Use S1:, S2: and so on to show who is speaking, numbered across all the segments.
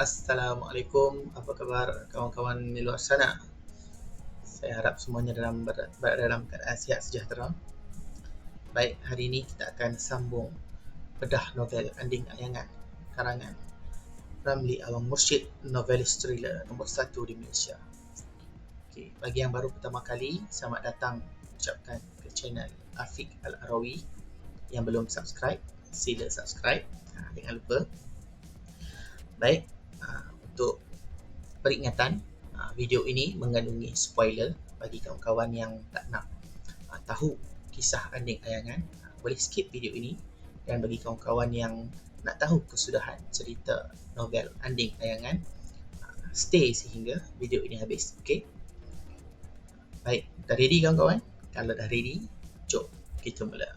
S1: Assalamualaikum, apa khabar kawan-kawan di luar sana? Saya harap semuanya berada dalam keadaan sihat sejahtera. Baik, hari ini kita akan sambung bedah novel Anding Ayangan karangan Ramli Awang Mursyid, novelis thriller nombor 1 di Malaysia. Okey, bagi yang baru pertama kali, selamat datang ucapkan ke channel Afiq Al-Arawi. Yang belum subscribe, sila subscribe. Jangan lupa. Baik, untuk peringatan, video ini mengandungi spoiler bagi kawan-kawan yang tak nak tahu kisah Anding Ayangan, boleh skip video ini. Dan bagi kawan-kawan yang nak tahu kesudahan cerita novel Anding Ayangan, stay sehingga video ini habis. Okey? Baik, dah ready kawan-kawan? Kalau dah ready, jom kita mula.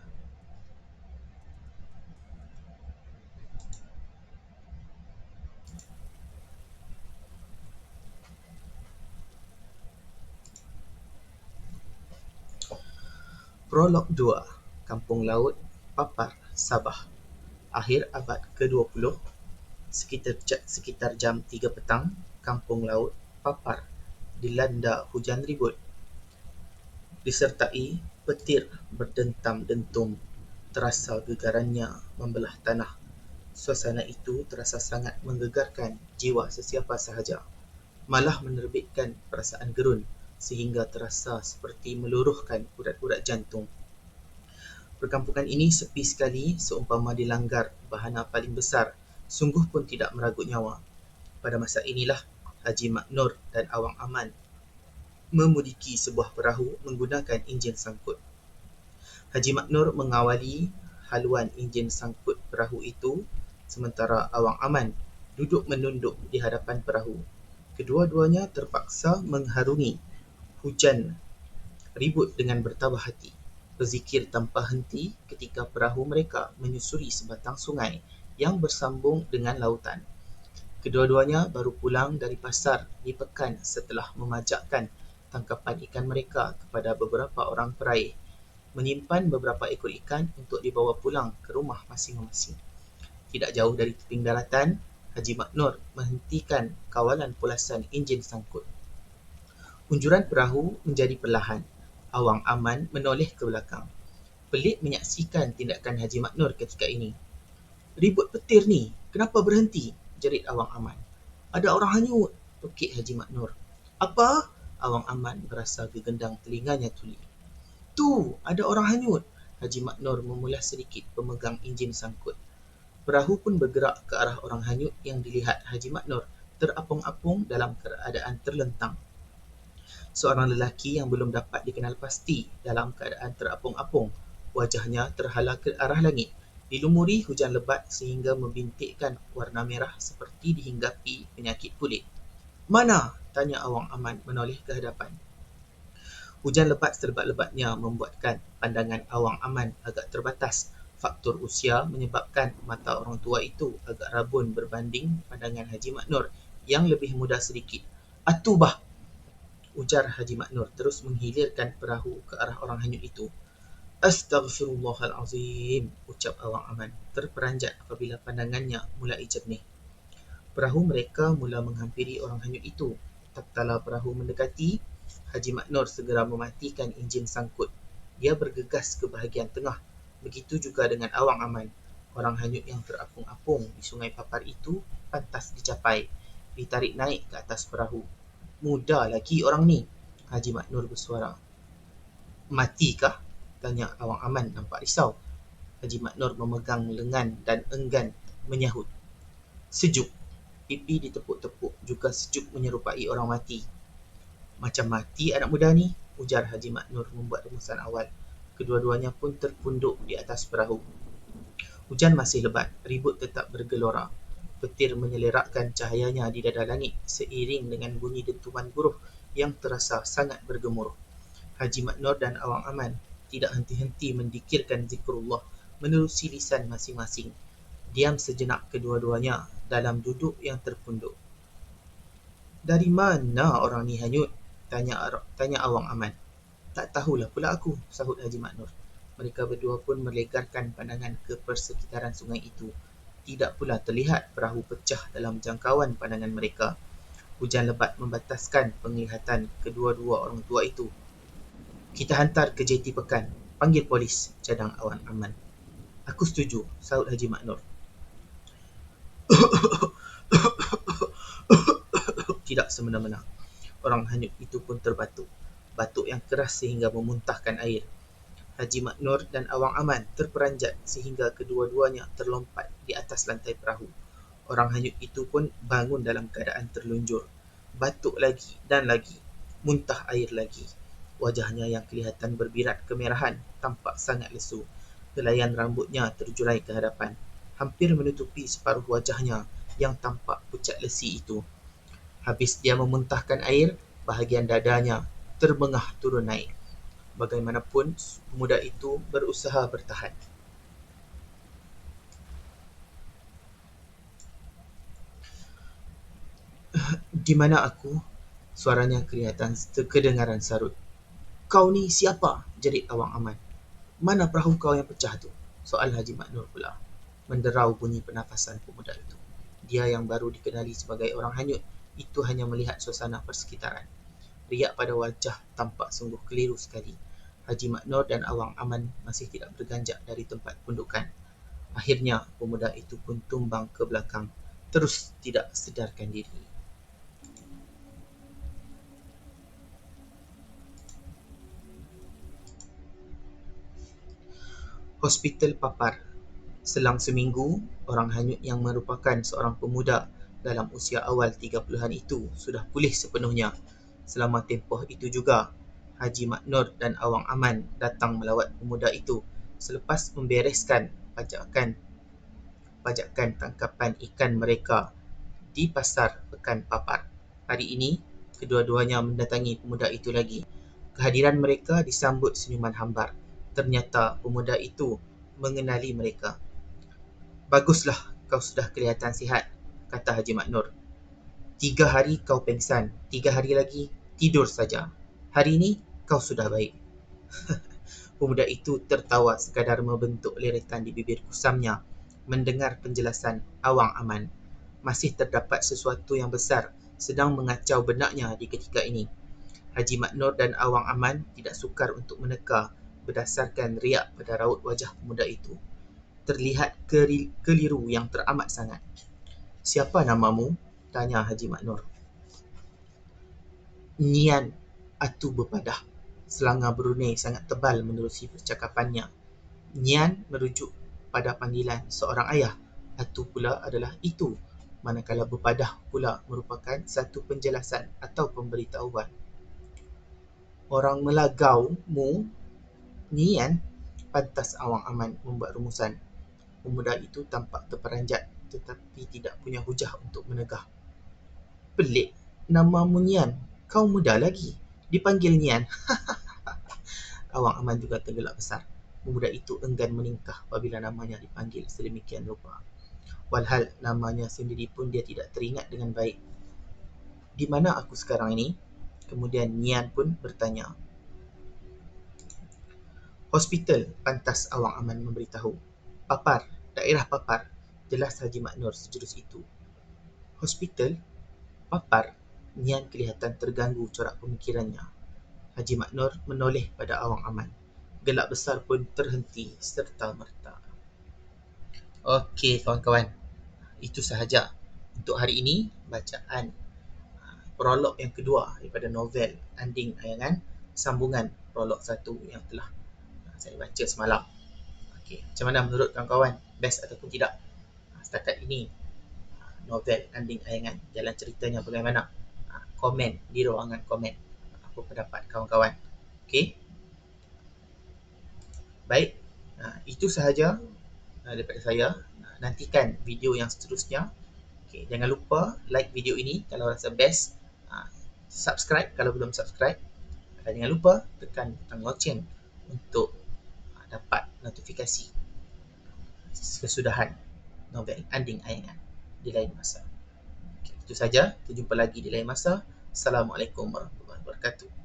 S1: Prolog 2, Kampung Laut, Papar, Sabah. Akhir abad ke-20, sekitar jam 3 petang, Kampung Laut, Papar dilanda hujan ribut. Disertai petir berdentam-dentum, terasa gegarannya membelah tanah. Suasana itu terasa sangat menggegarkan jiwa sesiapa sahaja, malah menerbitkan perasaan gerun sehingga terasa seperti meluruhkan urat-urat jantung. Perkampungan ini sepi sekali, seumpama dilanggar bahana paling besar, sungguh pun tidak meragut nyawa. Pada masa inilah Haji Mak Nur dan Awang Aman memudiki sebuah perahu menggunakan enjin sangkut. Haji Mak Nur mengawali haluan enjin sangkut perahu itu, sementara Awang Aman duduk menunduk di hadapan perahu. Kedua-duanya terpaksa mengharungi hujan ribut dengan bertabah hati, berzikir tanpa henti ketika perahu mereka menyusuri sebatang sungai yang bersambung dengan lautan. Kedua-duanya baru pulang dari pasar di pekan setelah memajakkan tangkapan ikan mereka kepada beberapa orang peraih, menyimpan beberapa ekor ikan untuk dibawa pulang ke rumah masing-masing. Tidak jauh dari tebing daratan, Haji Mak Nur menghentikan kawalan pulasan enjin sangkut. Unjuran perahu menjadi perlahan. Awang Aman menoleh ke belakang, pelik menyaksikan tindakan Haji Mak Nur ketika ini. "Ribut petir ni, kenapa berhenti?" jerit Awang Aman. "Ada orang hanyut," tokek Haji Mak Nur. "Apa?" Awang Aman berasa gegendang telinganya tuli. "Tu, ada orang hanyut." Haji Mak Nur memulas sedikit pemegang enjin sangkut. Perahu pun bergerak ke arah orang hanyut yang dilihat Haji Mak Nur terapung-apung dalam keadaan terlentang. Seorang lelaki yang belum dapat dikenal pasti dalam keadaan terapung-apung. Wajahnya terhala ke arah langit, dilumuri hujan lebat sehingga membintikkan warna merah seperti dihinggapi penyakit kulit. "Mana?" tanya Awang Aman menoleh ke hadapan. Hujan lebat selebat-lebatnya membuatkan pandangan Awang Aman agak terbatas. Faktor usia menyebabkan mata orang tua itu agak rabun berbanding pandangan Haji Mak Nur yang lebih muda sedikit. "Atubah!" ujar Haji Mak Nur terus menghilirkan perahu ke arah orang hanyut itu. "Astaghfirullahalazim," ucap Awang Aman terperanjat apabila pandangannya mulai jernih. Perahu mereka mula menghampiri orang hanyut itu. Tak kala perahu mendekati, Haji Mak Nur segera mematikan enjin sangkut. Dia bergegas ke bahagian tengah. Begitu juga dengan Awang Aman. Orang hanyut yang terapung-apung di Sungai Papar itu pantas dicapai, ditarik naik ke atas perahu. "Muda lagi orang ni," Haji Mak Nur bersuara. "Matikah?" tanya Awang Aman nampak risau. Haji Mak Nur memegang lengan dan enggan menyahut. "Sejuk." Pipi ditepuk-tepuk juga sejuk menyerupai orang mati. "Macam mati anak muda ni," ujar Haji Mak Nur membuat rumusan awal. Kedua-duanya pun terpunduk di atas perahu. Hujan masih lebat, ribut tetap bergelora. Petir menyelerakkan cahayanya di dada langit seiring dengan bunyi dentuman guruh yang terasa sangat bergemuruh. Haji Mak Nur dan Awang Aman tidak henti-henti mendikirkan zikrullah menerusi lisan masing-masing. Diam sejenak kedua-duanya dalam duduk yang terpunduk. "Dari mana orang ni hanyut?" tanya Awang Aman. "Tak tahulah pula aku," sahut Haji Mak Nur. Mereka berdua pun melegarkan pandangan ke persekitaran sungai itu. Tidak pula terlihat perahu pecah dalam jangkauan pandangan mereka. Hujan lebat membataskan penglihatan kedua-dua orang tua itu. "Kita hantar ke JT Pekan. Panggil polis," cadang Awang Aman. "Aku setuju," sahut Haji Mak Nur. Tidak semena-mena. Orang hanyut itu pun terbatuk. Batuk yang keras sehingga memuntahkan air. Haji Mak Nur dan Awang Aman terperanjat sehingga kedua-duanya terlompat di atas lantai perahu. Orang hanyut itu pun bangun dalam keadaan terlunjur. Batuk lagi dan lagi. Muntah air lagi. Wajahnya yang kelihatan berbirat kemerahan tampak sangat lesu. Helaian rambutnya terjurai ke hadapan, hampir menutupi separuh wajahnya yang tampak pucat lesi itu. Habis dia memuntahkan air, bahagian dadanya terbengah turun naik. Bagaimanapun, pemuda itu berusaha bertahan. "Di mana aku?" Suaranya kelihatan kedengaran sarut. "Kau ni siapa?" jerit Awang Aman. "Mana perahu kau yang pecah tu?" soal Haji Mak Nur pula. Menderau bunyi pernafasan pemuda itu. Dia yang baru dikenali sebagai orang hanyut itu hanya melihat suasana persekitaran. Riak pada wajah tampak sungguh keliru sekali. Haji Mak Nur dan Awang Aman masih tidak berganjak dari tempat pundukan. Akhirnya pemuda itu pun tumbang ke belakang, terus tidak sedarkan diri. Hospital Papar. Selang seminggu, orang hanyut yang merupakan seorang pemuda dalam usia awal 30-an itu sudah pulih sepenuhnya. Selama tempoh itu juga, Haji Mak Nur dan Awang Aman datang melawat pemuda itu selepas membereskan pajakan tangkapan ikan mereka di pasar Pekan Papar. Hari ini, kedua-duanya mendatangi pemuda itu lagi. Kehadiran mereka disambut senyuman hambar. Ternyata pemuda itu mengenali mereka. "Baguslah, kau sudah kelihatan sihat," kata Haji Mak Nur. "3 hari kau pengsan, 3 hari lagi tidur saja. Hari ini kau sudah baik." Pemuda itu tertawa sekadar membentuk leretan di bibir kusamnya mendengar penjelasan Awang Aman. Masih terdapat sesuatu yang besar sedang mengacau benaknya di ketika ini. Haji Mak Nur dan Awang Aman tidak sukar untuk meneka berdasarkan riak pada raut wajah pemuda itu. Terlihat keliru yang teramat sangat. "Siapa namamu?" tanya Haji Mak Nur. "Nian Atu Berpadah." Selanga Brunei sangat tebal menerusi percakapannya. Nian merujuk pada panggilan seorang ayah. Atu pula adalah itu. Manakala Berpadah pula merupakan satu penjelasan atau pemberitahuan. "Orang Melagau mu, Nian?" Pantas Awang Aman membuat rumusan. Pemuda itu tampak terperanjat tetapi tidak punya hujah untuk menegah. "Pelik, namamu Nian. Kau muda lagi dipanggil Nian." Awang Aman juga tergelak besar. Pemuda itu enggan meningkah apabila namanya dipanggil sedemikian rupa. Walhal namanya sendiri pun dia tidak teringat dengan baik. "Di mana aku sekarang ini?" Kemudian Nian pun bertanya. "Hospital," pantas Awang Aman memberitahu. "Papar, daerah Papar," jelas Haji Mak Nur sejurus itu. "Hospital? Papar?" Nian kelihatan terganggu corak pemikirannya. Haji Mak Nur menoleh pada Awang Aman. Gelak besar pun terhenti serta-merta. Okey kawan-kawan, itu sahaja untuk hari ini bacaan prolog yang kedua daripada novel Anding Ayangan, sambungan prolog 1 yang telah saya baca semalam. Okey, macam mana menurut kawan-kawan? Best ataupun tidak? Setakat ini novel Anding Ayangan, jalan ceritanya bagaimana? Komen di ruangan komen apa pendapat kawan-kawan. Okey. Baik, itu sahaja daripada saya. Nantikan video yang seterusnya. Okay, jangan lupa like video ini kalau rasa best. Subscribe kalau belum subscribe. Dan jangan lupa tekan butang loceng untuk dapat notifikasi kesudahan novel Anding Ayangan di lain masa. Okay, itu saja. Kita jumpa lagi di lain masa. Assalamualaikum warahmatullahi wabarakatuh.